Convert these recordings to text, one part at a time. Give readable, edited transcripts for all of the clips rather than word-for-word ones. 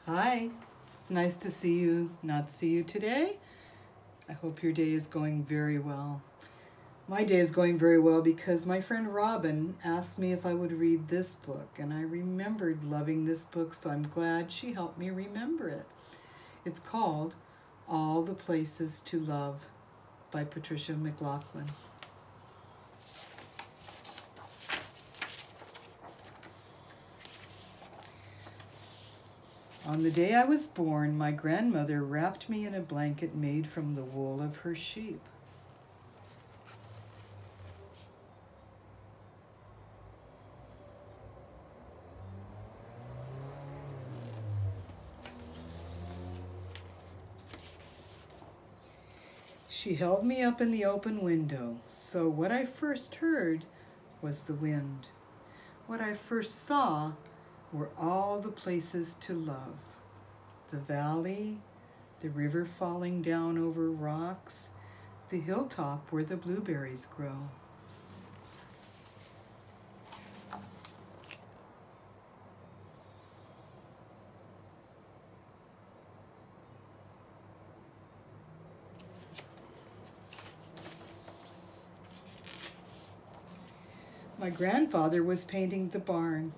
Hi, it's nice to not see you today. I hope your day is going very well. My day is going very well because my friend Robin asked me if I would read this book, and I remembered loving this book, so I'm glad she helped me remember it. It's called All the Places to Love by Patricia MacLachlan. On the day I was born, my grandmother wrapped me in a blanket made from the wool of her sheep. She held me up in the open window, so what I first heard was the wind. What I first saw were all the places to love. The valley, the river falling down over rocks, the hilltop where the blueberries grow. My grandfather was painting the barn,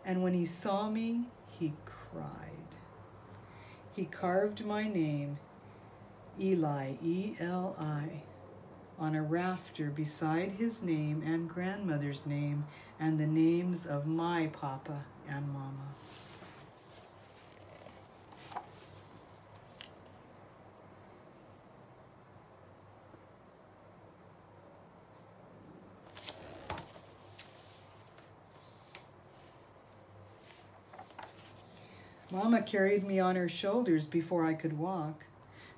and when he saw me, he cried. He carved my name, Eli, E-L-I, on a rafter beside his name and grandmother's name and the names of my papa and mama. Mama carried me on her shoulders before I could walk,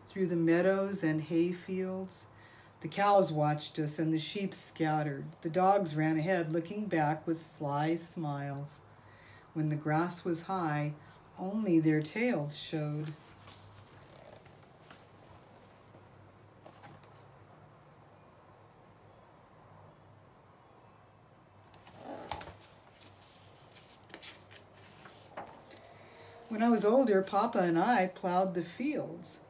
through the meadows and hay fields. The cows watched us and the sheep scattered. The dogs ran ahead, looking back with sly smiles. When the grass was high, only their tails showed. When I was older, Papa and I plowed the fields.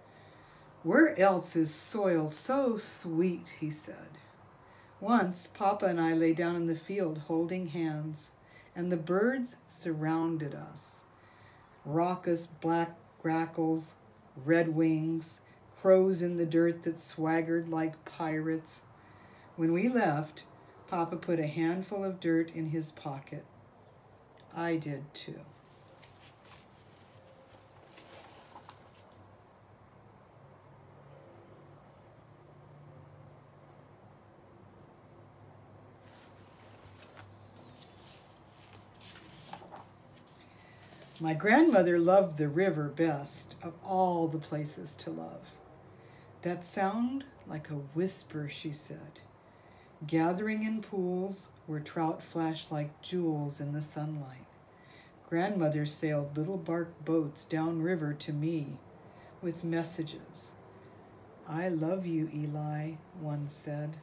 "Where else is soil so sweet?" he said. Once, Papa and I lay down in the field holding hands, and the birds surrounded us. Raucous black grackles, redwings, crows in the dirt that swaggered like pirates. When we left, Papa put a handful of dirt in his pocket. I did too. My grandmother loved the river best of all the places to love. That sound like a whisper, she said, gathering in pools where trout flashed like jewels in the sunlight. Grandmother sailed little bark boats downriver to me with messages. "I love you, Eli," one said.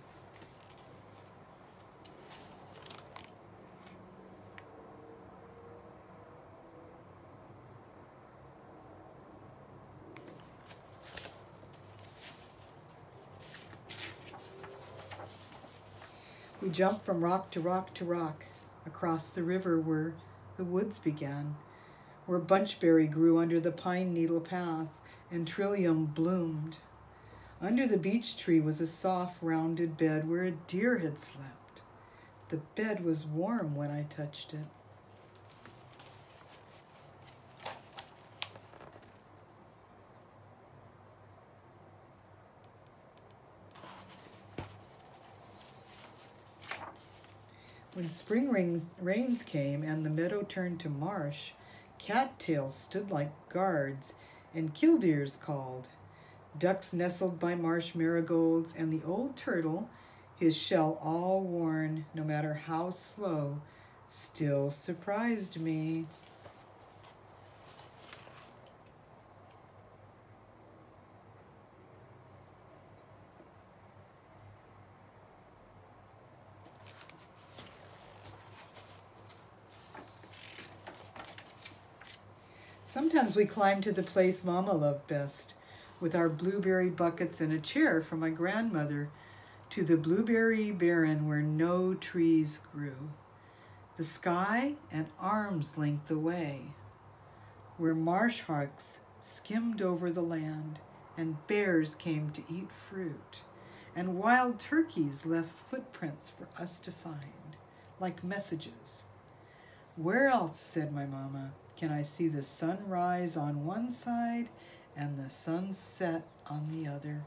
We jumped from rock to rock to rock, across the river where the woods began, where bunchberry grew under the pine needle path and trillium bloomed. Under the beech tree was a soft, rounded bed where a deer had slept. The bed was warm when I touched it. When spring rains came and the meadow turned to marsh, cattails stood like guards and killdeers called. Ducks nestled by marsh marigolds, and the old turtle, his shell all worn, no matter how slow, still surprised me. Sometimes we climb to the place Mama loved best, with our blueberry buckets and a chair for my grandmother, to the blueberry barren where no trees grew, the sky an arm's length away, where marsh hawks skimmed over the land, and bears came to eat fruit, and wild turkeys left footprints for us to find, like messages. Where else, said my mama, can I see the sun rise on one side and the sun set on the other?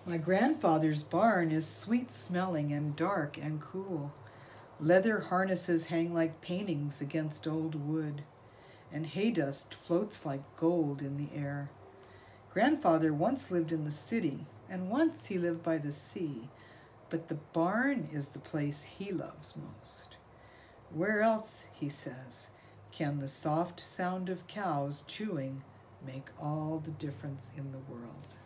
My grandfather's barn is sweet-smelling and dark and cool. Leather harnesses hang like paintings against old wood, and hay dust floats like gold in the air. Grandfather once lived in the city, and once he lived by the sea, but the barn is the place he loves most. Where else, he says, can the soft sound of cows chewing make all the difference in the world?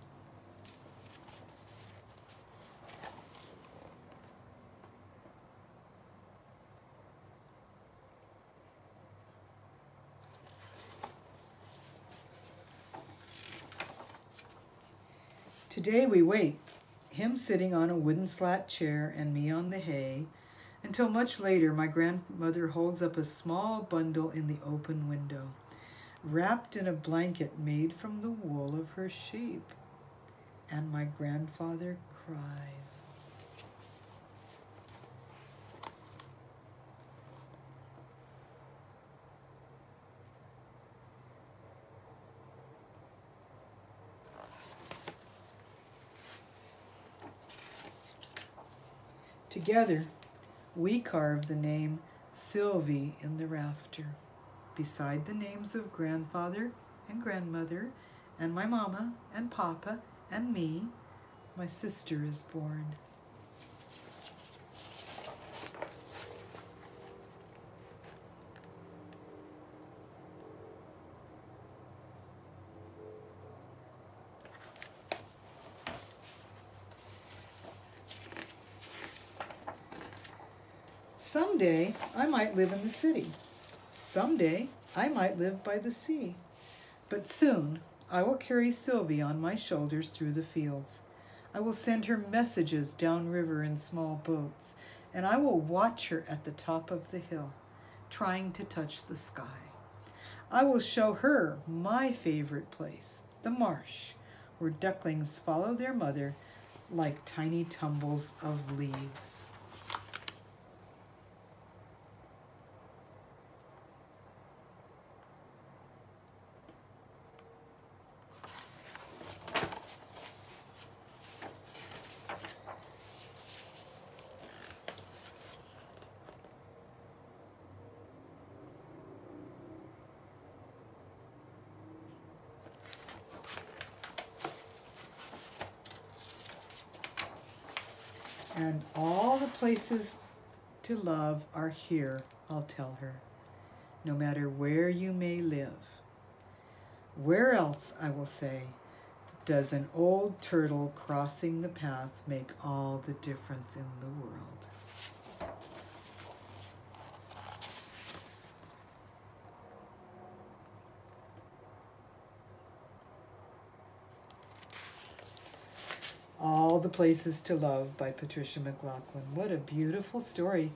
Today we wait, him sitting on a wooden slat chair and me on the hay, until much later my grandmother holds up a small bundle in the open window, wrapped in a blanket made from the wool of her sheep, and my grandfather cries. Together, we carve the name Sylvie in the rafter, beside the names of grandfather and grandmother, and my mama and papa and me. My sister is born. Someday, I might live in the city. Someday, I might live by the sea. But soon, I will carry Sylvie on my shoulders through the fields. I will send her messages downriver in small boats, and I will watch her at the top of the hill, trying to touch the sky. I will show her my favorite place, the marsh, where ducklings follow their mother like tiny tumbles of leaves. And all the places to love are here, I'll tell her, no matter where you may live. Where else, I will say, does an old turtle crossing the path make all the difference in the world? All the Places to Love by Patricia MacLachlan. What a beautiful story.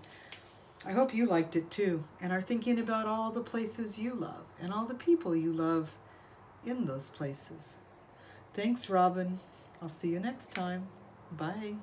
I hope you liked it too and are thinking about all the places you love and all the people you love in those places. Thanks, Robin. I'll see you next time. Bye.